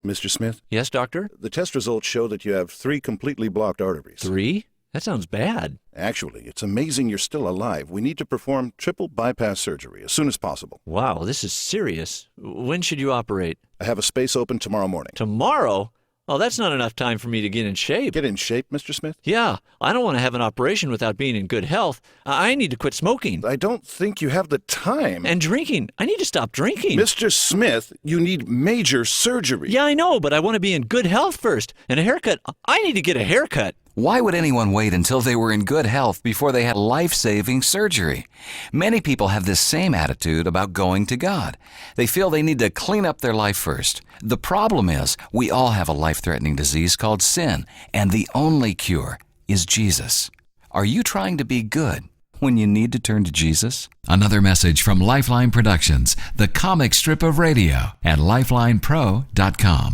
Mr. Smith, Yes, doctor? the test results show that you have 3 completely blocked arteries. 3? That sounds bad. Actually, it's amazing you're still alive. We need to perform triple bypass surgery as soon as possible. Wow, this is serious. When should you operate? I have a space open tomorrow morning. Tomorrow? Oh, that's not enough time for me to get in shape. Get in shape, Mr. Smith? Yeah, I don't want to have an operation without being in good health. I need to quit smoking. I don't think you have the time. And drinking. I need to stop drinking. Mr. Smith, you need major surgery. Yeah, I know, but I want to be in good health first. And a haircut. I need to get a haircut. Why would anyone wait until they were in good health before they had life-saving surgery? Many people have this same attitude about going to God. They feel they need to clean up their life first. The problem is, we all have a life-threatening disease called sin, and the only cure is Jesus. Are you trying to be good when you need to turn to Jesus? Another message from LifeLine Productions, the comic strip of radio, at lifelinepro.com.